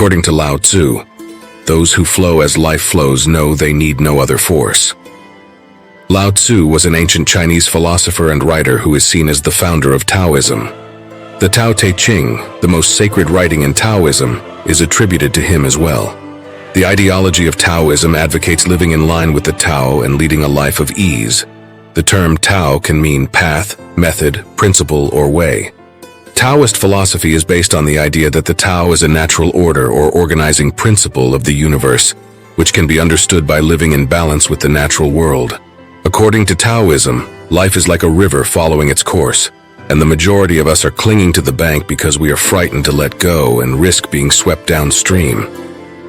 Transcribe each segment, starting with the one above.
According to Lao Tzu, those who flow as life flows know they need no other force. Lao Tzu was an ancient Chinese philosopher and writer who is seen as the founder of Taoism. The Tao Te Ching, the most sacred writing in Taoism, is attributed to him as well. The ideology of Taoism advocates living in line with the Tao and leading a life of ease. The term Tao can mean path, method, principle, or way. Taoist philosophy is based on the idea that the Tao is a natural order or organizing principle of the universe, which can be understood by living in balance with the natural world. According to Taoism, life is like a river following its course, and the majority of us are clinging to the bank because we are frightened to let go and risk being swept downstream.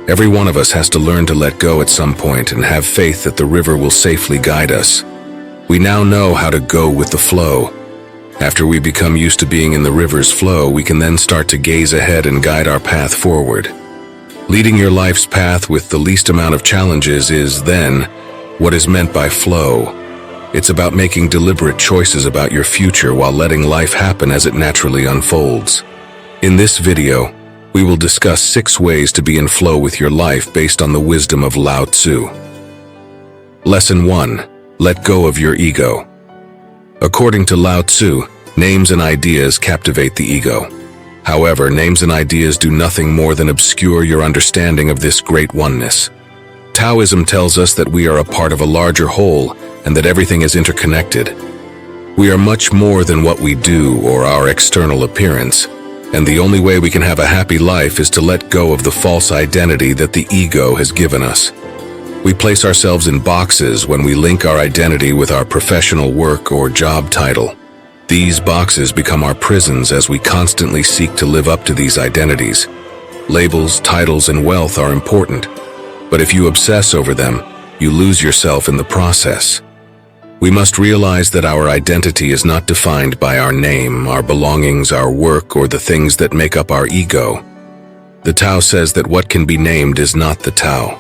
Every one of us has to learn to let go at some point and have faith that the river will safely guide us. We now know how to go with the flow. After we become used to being in the river's flow, we can then start to gaze ahead and guide our path forward. Leading your life's path with the least amount of challenges is, then, what is meant by flow. It's about making deliberate choices about your future while letting life happen as it naturally unfolds. In this video, we will discuss 6 ways to be in flow with your life based on the wisdom of Lao Tzu. Lesson 1. Let go of your ego. According to Lao Tzu, names and ideas captivate the ego. However, names and ideas do nothing more than obscure your understanding of this great oneness. Taoism tells us that we are a part of a larger whole and that everything is interconnected. We are much more than what we do or our external appearance, and the only way we can have a happy life is to let go of the false identity that the ego has given us. We place ourselves in boxes when we link our identity with our professional work or job title. These boxes become our prisons as we constantly seek to live up to these identities. Labels, titles, and wealth are important, but if you obsess over them, you lose yourself in the process. We must realize that our identity is not defined by our name, our belongings, our work, or the things that make up our ego. The Tao says that what can be named is not the Tao.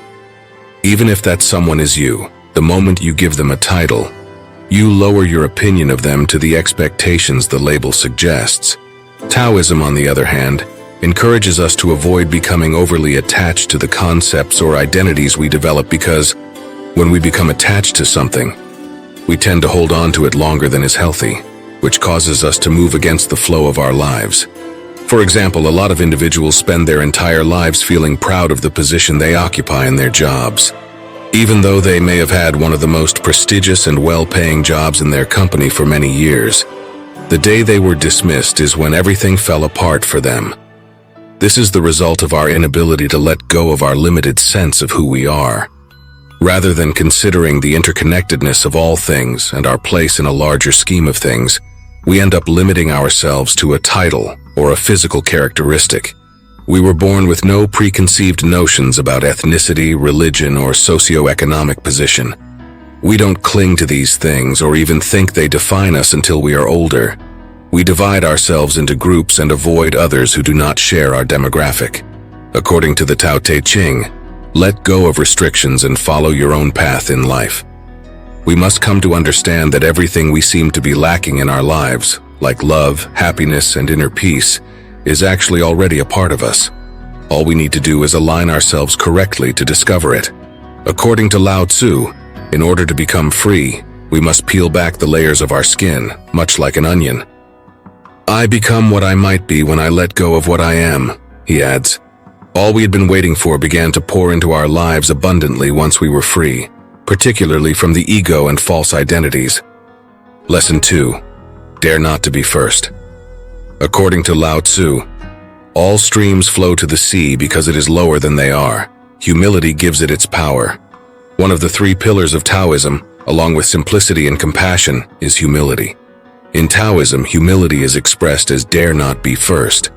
Even if that someone is you, the moment you give them a title, you lower your opinion of them to the expectations the label suggests. Taoism, on the other hand, encourages us to avoid becoming overly attached to the concepts or identities we develop because, when we become attached to something, we tend to hold on to it longer than is healthy, which causes us to move against the flow of our lives. For example, a lot of individuals spend their entire lives feeling proud of the position they occupy in their jobs. Even though they may have had one of the most prestigious and well-paying jobs in their company for many years, the day they were dismissed is when everything fell apart for them. This is the result of our inability to let go of our limited sense of who we are. Rather than considering the interconnectedness of all things and our place in a larger scheme of things, we end up limiting ourselves to a title or a physical characteristic. We were born with no preconceived notions about ethnicity, religion, or socioeconomic position. We don't cling to these things or even think they define us until we are older. We divide ourselves into groups and avoid others who do not share our demographic. According to the Tao Te Ching, let go of restrictions and follow your own path in life. We must come to understand that everything we seem to be lacking in our lives, like love, happiness, and inner peace, is actually already a part of us. All we need to do is align ourselves correctly to discover it. According to Lao Tzu, in order to become free, we must peel back the layers of our skin, much like an onion. I become what I might be when I let go of what I am, he adds. All we had been waiting for began to pour into our lives abundantly once we were free, particularly from the ego and false identities. Lesson 2. Dare not to be first. According to Lao Tzu, all streams flow to the sea because it is lower than they are. Humility gives it its power. One of the 3 pillars of Taoism, along with simplicity and compassion, is humility. In Taoism, humility is expressed as dare not be first.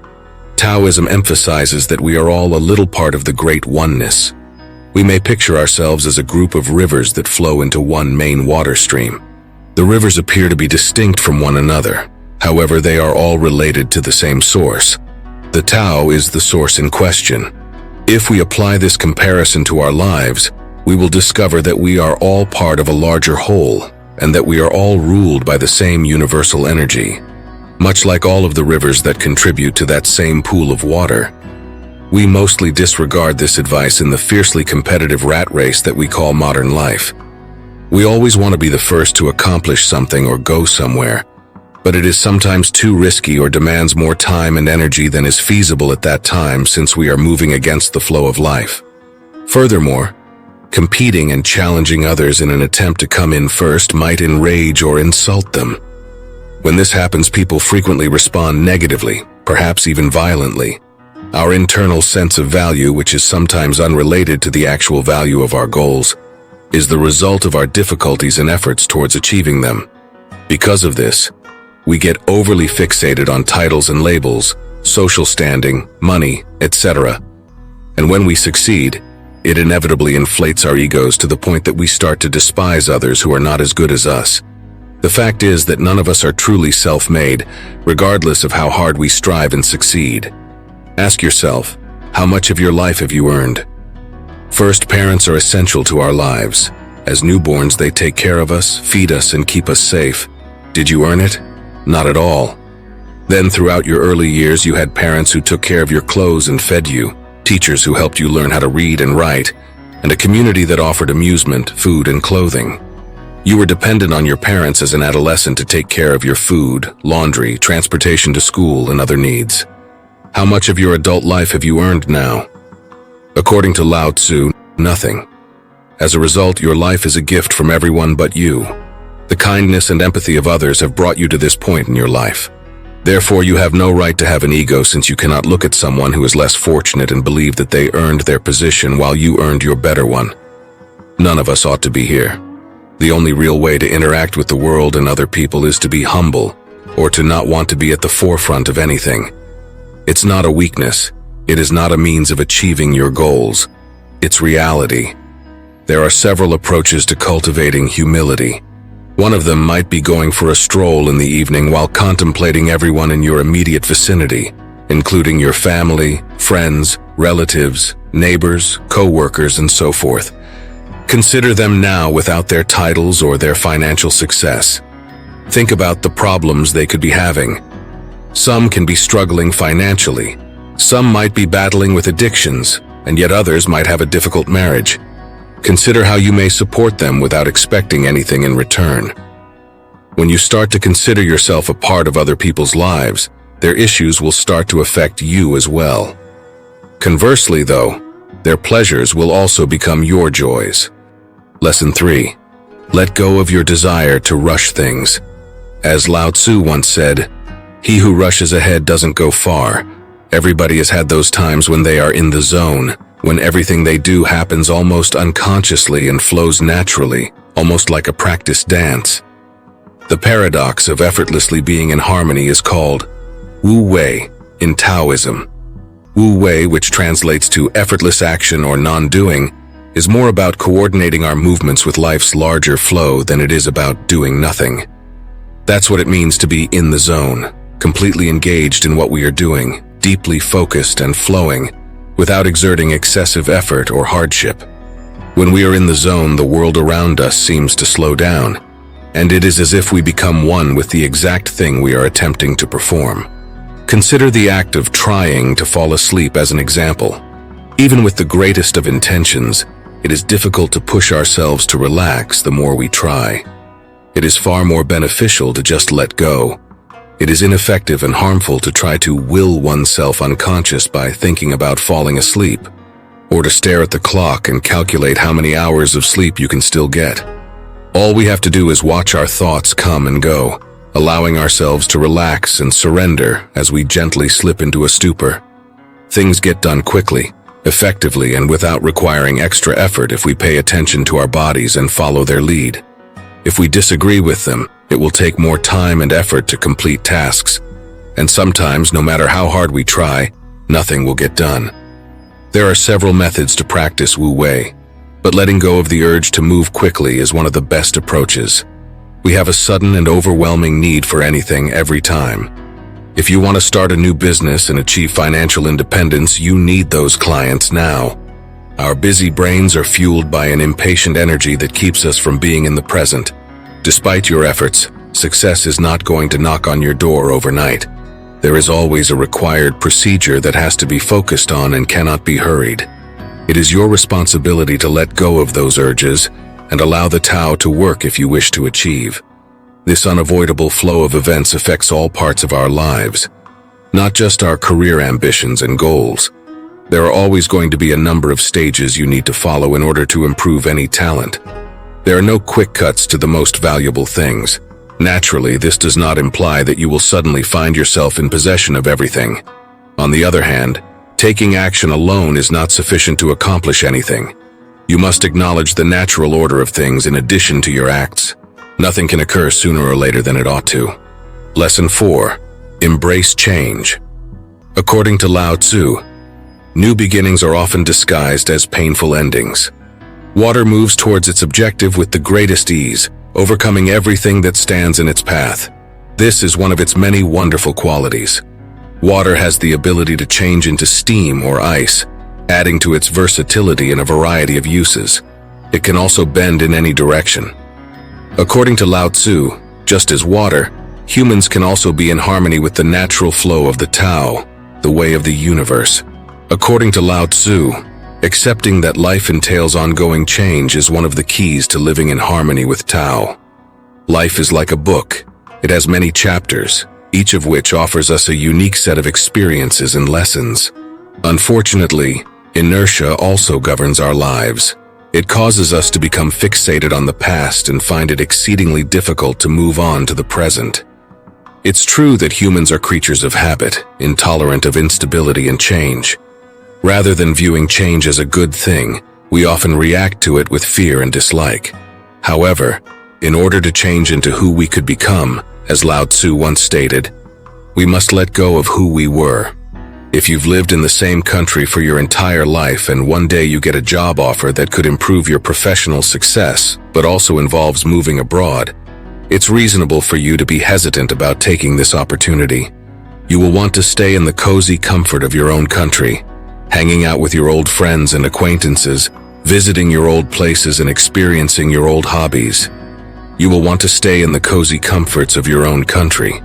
Taoism emphasizes that we are all a little part of the great oneness. We may picture ourselves as a group of rivers that flow into one main water stream. The rivers appear to be distinct from one another. However, they are all related to the same source. The Tao is the source in question. If we apply this comparison to our lives, we will discover that we are all part of a larger whole, and that we are all ruled by the same universal energy. Much like all of the rivers that contribute to that same pool of water, We mostly disregard this advice in the fiercely competitive rat race that we call modern life. We always want to be the first to accomplish something or go somewhere, but it is sometimes too risky or demands more time and energy than is feasible at that time since we are moving against the flow of life. Furthermore, competing and challenging others in an attempt to come in first might enrage or insult them. When this happens, people frequently respond negatively, perhaps even violently. Our internal sense of value, which is sometimes unrelated to the actual value of our goals, is the result of our difficulties and efforts towards achieving them. Because of this, we get overly fixated on titles and labels, social standing, money, etc. And when we succeed, it inevitably inflates our egos to the point that we start to despise others who are not as good as us. The fact is that none of us are truly self-made, regardless of how hard we strive and succeed. Ask yourself, how much of your life have you earned? First, parents are essential to our lives. As newborns, they take care of us, feed us, and keep us safe. Did you earn it? Not at all. Then throughout your early years, you had parents who took care of your clothes and fed you, teachers who helped you learn how to read and write, and a community that offered amusement, food, and clothing. You were dependent on your parents as an adolescent to take care of your food, laundry, transportation to school, and other needs. How much of your adult life have you earned now? According to Lao Tzu, nothing. As a result, your life is a gift from everyone but you. The kindness and empathy of others have brought you to this point in your life. Therefore, you have no right to have an ego since you cannot look at someone who is less fortunate and believe that they earned their position while you earned your better one. None of us ought to be here. The only real way to interact with the world and other people is to be humble, or to not want to be at the forefront of anything. It's not a weakness. It is not a means of achieving your goals. It's reality. There are several approaches to cultivating humility. One of them might be going for a stroll in the evening while contemplating everyone in your immediate vicinity, including your family, friends, relatives, neighbors, co-workers, and so forth. Consider them now without their titles or their financial success. Think about the problems they could be having. Some can be struggling financially. Some might be battling with addictions, and yet others might have a difficult marriage. Consider how you may support them without expecting anything in return. When you start to consider yourself a part of other people's lives, their issues will start to affect you as well. Conversely, though, their pleasures will also become your joys. Lesson 3. Let go of your desire to rush things. As Lao Tzu once said, "He who rushes ahead doesn't go far." Everybody has had those times when they are in the zone, when everything they do happens almost unconsciously and flows naturally, almost like a practiced dance. The paradox of effortlessly being in harmony is called Wu Wei in Taoism. Wu Wei, which translates to effortless action or non-doing, is more about coordinating our movements with life's larger flow than it is about doing nothing. That's what it means to be in the zone, completely engaged in what we are doing, deeply focused and flowing, without exerting excessive effort or hardship. When we are in the zone, the world around us seems to slow down, and it is as if we become one with the exact thing we are attempting to perform. Consider the act of trying to fall asleep as an example. Even with the greatest of intentions, it is difficult to push ourselves to relax the more we try. It is far more beneficial to just let go. It is ineffective and harmful to try to will oneself unconscious by thinking about falling asleep, or to stare at the clock and calculate how many hours of sleep you can still get. All we have to do is watch our thoughts come and go, allowing ourselves to relax and surrender as we gently slip into a stupor. Things get done quickly, effectively, and without requiring extra effort if we pay attention to our bodies and follow their lead. If we disagree with them, it will take more time and effort to complete tasks, and sometimes, no matter how hard we try, nothing will get done. There are several methods to practice Wu Wei, but letting go of the urge to move quickly is one of the best approaches. We have a sudden and overwhelming need for anything every time. If you want to start a new business and achieve financial independence, you need those clients now. Our busy brains are fueled by an impatient energy that keeps us from being in the present. Despite your efforts, success is not going to knock on your door overnight. There is always a required procedure that has to be focused on and cannot be hurried. It is your responsibility to let go of those urges and allow the Tao to work if you wish to achieve. This unavoidable flow of events affects all parts of our lives, not just our career ambitions and goals. There are always going to be a number of stages you need to follow in order to improve any talent. There are no quick cuts to the most valuable things. Naturally, this does not imply that you will suddenly find yourself in possession of everything. On the other hand, taking action alone is not sufficient to accomplish anything. You must acknowledge the natural order of things in addition to your acts. Nothing can occur sooner or later than it ought to. Lesson 4. Embrace change. According to Lao Tzu, new beginnings are often disguised as painful endings. Water moves towards its objective with the greatest ease, overcoming everything that stands in its path. This is one of its many wonderful qualities. Water has the ability to change into steam or ice, adding to its versatility in a variety of uses. It can also bend in any direction. According to Lao Tzu, just as water, humans can also be in harmony with the natural flow of the Tao, the way of the universe. According to Lao Tzu, accepting that life entails ongoing change is one of the keys to living in harmony with Tao. Life is like a book. It has many chapters, each of which offers us a unique set of experiences and lessons. Unfortunately, inertia also governs our lives. It causes us to become fixated on the past and find it exceedingly difficult to move on to the present. It's true that humans are creatures of habit, intolerant of instability and change. Rather than viewing change as a good thing, we often react to it with fear and dislike. However, in order to change into who we could become, as Lao Tzu once stated, we must let go of who we were. If you've lived in the same country for your entire life and one day you get a job offer that could improve your professional success, but also involves moving abroad, it's reasonable for you to be hesitant about taking this opportunity. You will want to stay in the cozy comfort of your own country, hanging out with your old friends and acquaintances, visiting your old places and experiencing your old hobbies. You will want to stay in the cozy comforts of your own country.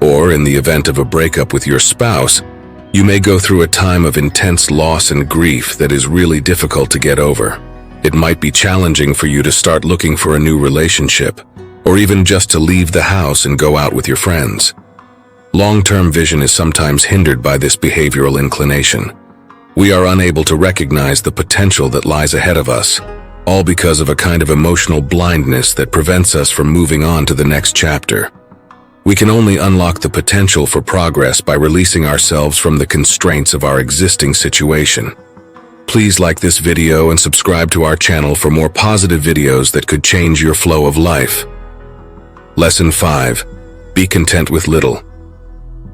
Or, in the event of a breakup with your spouse, you may go through a time of intense loss and grief that is really difficult to get over. It might be challenging for you to start looking for a new relationship, or even just to leave the house and go out with your friends. Long-term vision is sometimes hindered by this behavioral inclination. We are unable to recognize the potential that lies ahead of us, all because of a kind of emotional blindness that prevents us from moving on to the next chapter. We can only unlock the potential for progress by releasing ourselves from the constraints of our existing situation. Please like this video and subscribe to our channel for more positive videos that could change your flow of life. Lesson 5. Be content with little.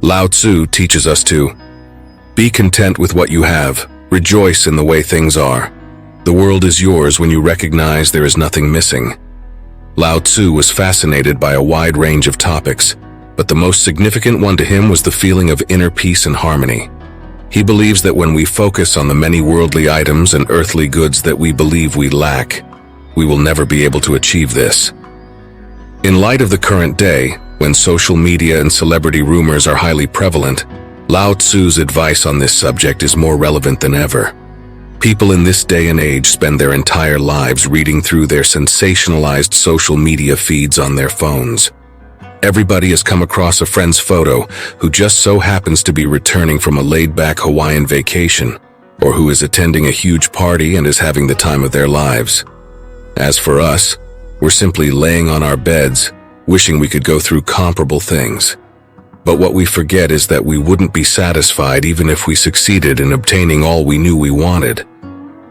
Lao Tzu teaches us to be content with what you have. Rejoice in the way things are. The world is yours when you recognize there is nothing missing. Lao Tzu was fascinated by a wide range of topics, but the most significant one to him was the feeling of inner peace and harmony. He believes that when we focus on the many worldly items and earthly goods that we believe we lack, we will never be able to achieve this. In light of the current day, when social media and celebrity rumors are highly prevalent, Lao Tzu's advice on this subject is more relevant than ever. People in this day and age spend their entire lives reading through their sensationalized social media feeds on their phones. Everybody has come across a friend's photo who just so happens to be returning from a laid-back Hawaiian vacation, or who is attending a huge party and is having the time of their lives. As for us, we're simply laying on our beds, wishing we could go through comparable things. But what we forget is that we wouldn't be satisfied even if we succeeded in obtaining all we knew we wanted.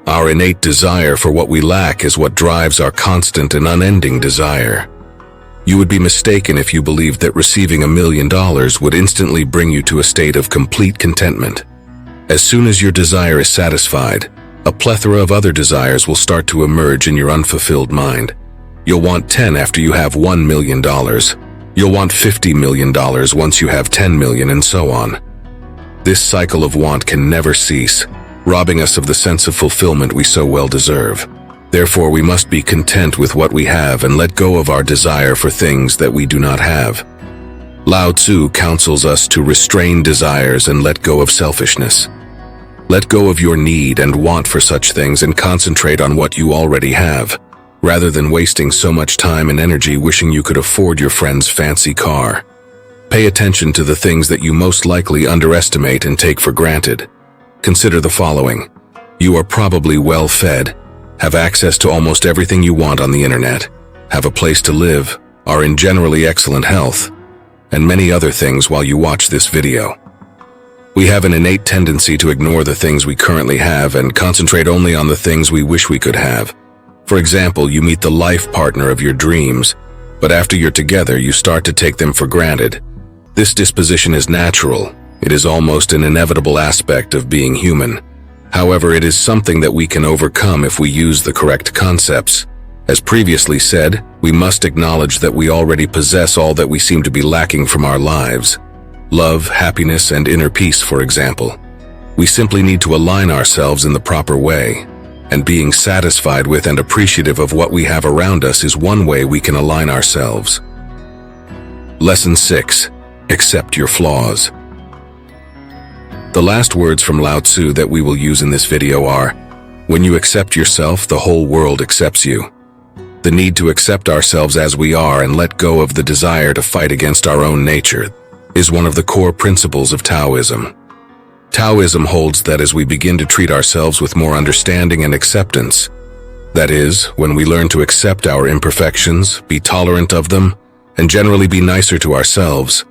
Our innate desire for what we lack is what drives our constant and unending desire. You would be mistaken if you believed that receiving $1 million would instantly bring you to a state of complete contentment. As soon as your desire is satisfied, a plethora of other desires will start to emerge in your unfulfilled mind. You'll want 10 after you have $1 million. You'll want $50 million once you have 10 million, and so on. This cycle of want can never cease, robbing us of the sense of fulfillment we so well deserve. Therefore, we must be content with what we have and let go of our desire for things that we do not have. Lao Tzu counsels us to restrain desires and let go of selfishness. Let go of your need and want for such things and concentrate on what you already have, rather than wasting so much time and energy wishing you could afford your friend's fancy car. Pay attention to the things that you most likely underestimate and take for granted. Consider the following. You are probably well fed, have access to almost everything you want on the internet, have a place to live, are in generally excellent health, and many other things while you watch this video. We have an innate tendency to ignore the things we currently have and concentrate only on the things we wish we could have. For example, you meet the life partner of your dreams, but after you're together, you start to take them for granted. This disposition is natural. It is almost an inevitable aspect of being human. However, it is something that we can overcome if we use the correct concepts. As previously said, we must acknowledge that we already possess all that we seem to be lacking from our lives. Love, happiness, and inner peace, for example. We simply need to align ourselves in the proper way, and being satisfied with and appreciative of what we have around us is one way we can align ourselves. Lesson 6. Accept your flaws. The last words from Lao Tzu that we will use in this video are, when you accept yourself, the whole world accepts you. The need to accept ourselves as we are and let go of the desire to fight against our own nature is one of the core principles of Taoism. Taoism holds that as we begin to treat ourselves with more understanding and acceptance, that is, when we learn to accept our imperfections, be tolerant of them, and generally be nicer to ourselves,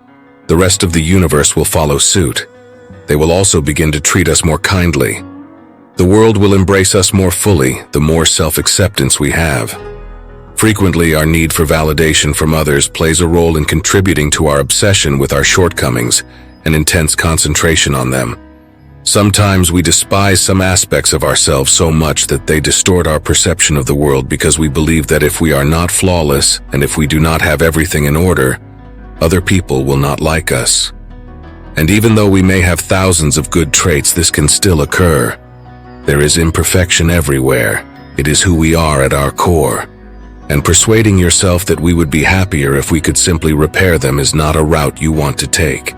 the rest of the universe will follow suit. They will also begin to treat us more kindly. The world will embrace us more fully the more self-acceptance we have. Frequently, our need for validation from others plays a role in contributing to our obsession with our shortcomings and intense concentration on them. Sometimes we despise some aspects of ourselves so much that they distort our perception of the world because we believe that if we are not flawless and if we do not have everything in order, other people will not like us. And even though we may have thousands of good traits, this can still occur. There is imperfection everywhere. It is who we are at our core. And persuading yourself that we would be happier if we could simply repair them is not a route you want to take.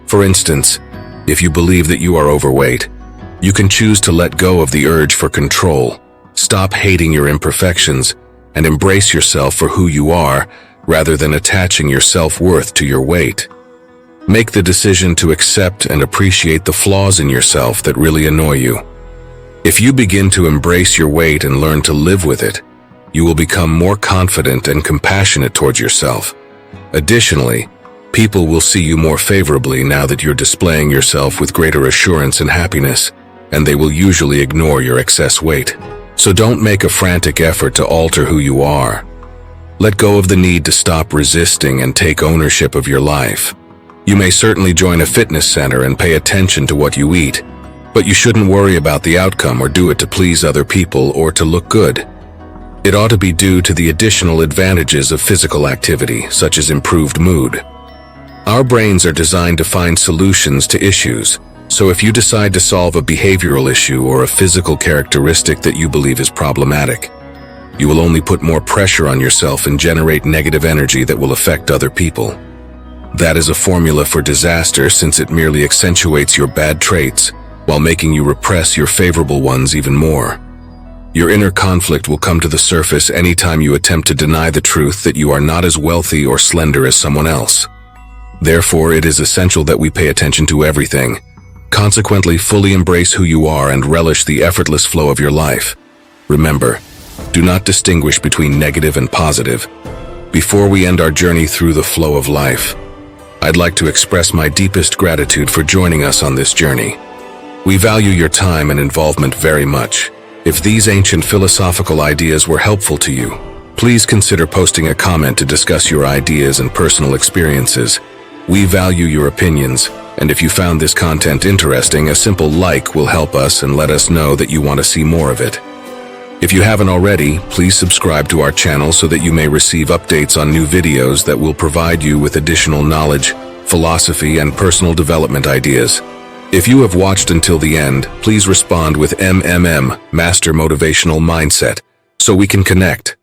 For instance, if you believe that you are overweight, you can choose to let go of the urge for control, stop hating your imperfections, and embrace yourself for who you are, rather than attaching your self-worth to your weight. Make the decision to accept and appreciate the flaws in yourself that really annoy you. If you begin to embrace your weight and learn to live with it, you will become more confident and compassionate towards yourself. Additionally, people will see you more favorably now that you're displaying yourself with greater assurance and happiness, and they will usually ignore your excess weight. So don't make a frantic effort to alter who you are. Let go of the need to stop resisting and take ownership of your life. You may certainly join a fitness center and pay attention to what you eat, but you shouldn't worry about the outcome or do it to please other people or to look good. It ought to be due to the additional advantages of physical activity, such as improved mood. Our brains are designed to find solutions to issues, so if you decide to solve a behavioral issue or a physical characteristic that you believe is problematic, you will only put more pressure on yourself and generate negative energy that will affect other people. That is a formula for disaster since it merely accentuates your bad traits while making you repress your favorable ones even more. Your inner conflict will come to the surface anytime you attempt to deny the truth that you are not as wealthy or slender as someone else. Therefore, it is essential that we pay attention to everything. Consequently, fully embrace who you are and relish the effortless flow of your life. Remember, do not distinguish between negative and positive. Before we end our journey through the flow of life, I'd like to express my deepest gratitude for joining us on this journey. We value your time and involvement very much. If these ancient philosophical ideas were helpful to you, please consider posting a comment to discuss your ideas and personal experiences. We value your opinions, and if you found this content interesting, a simple like will help us and let us know that you want to see more of it. If you haven't already, please subscribe to our channel so that you may receive updates on new videos that will provide you with additional knowledge, philosophy, and personal development ideas. If you have watched until the end, please respond with Master Motivational Mindset, so we can connect.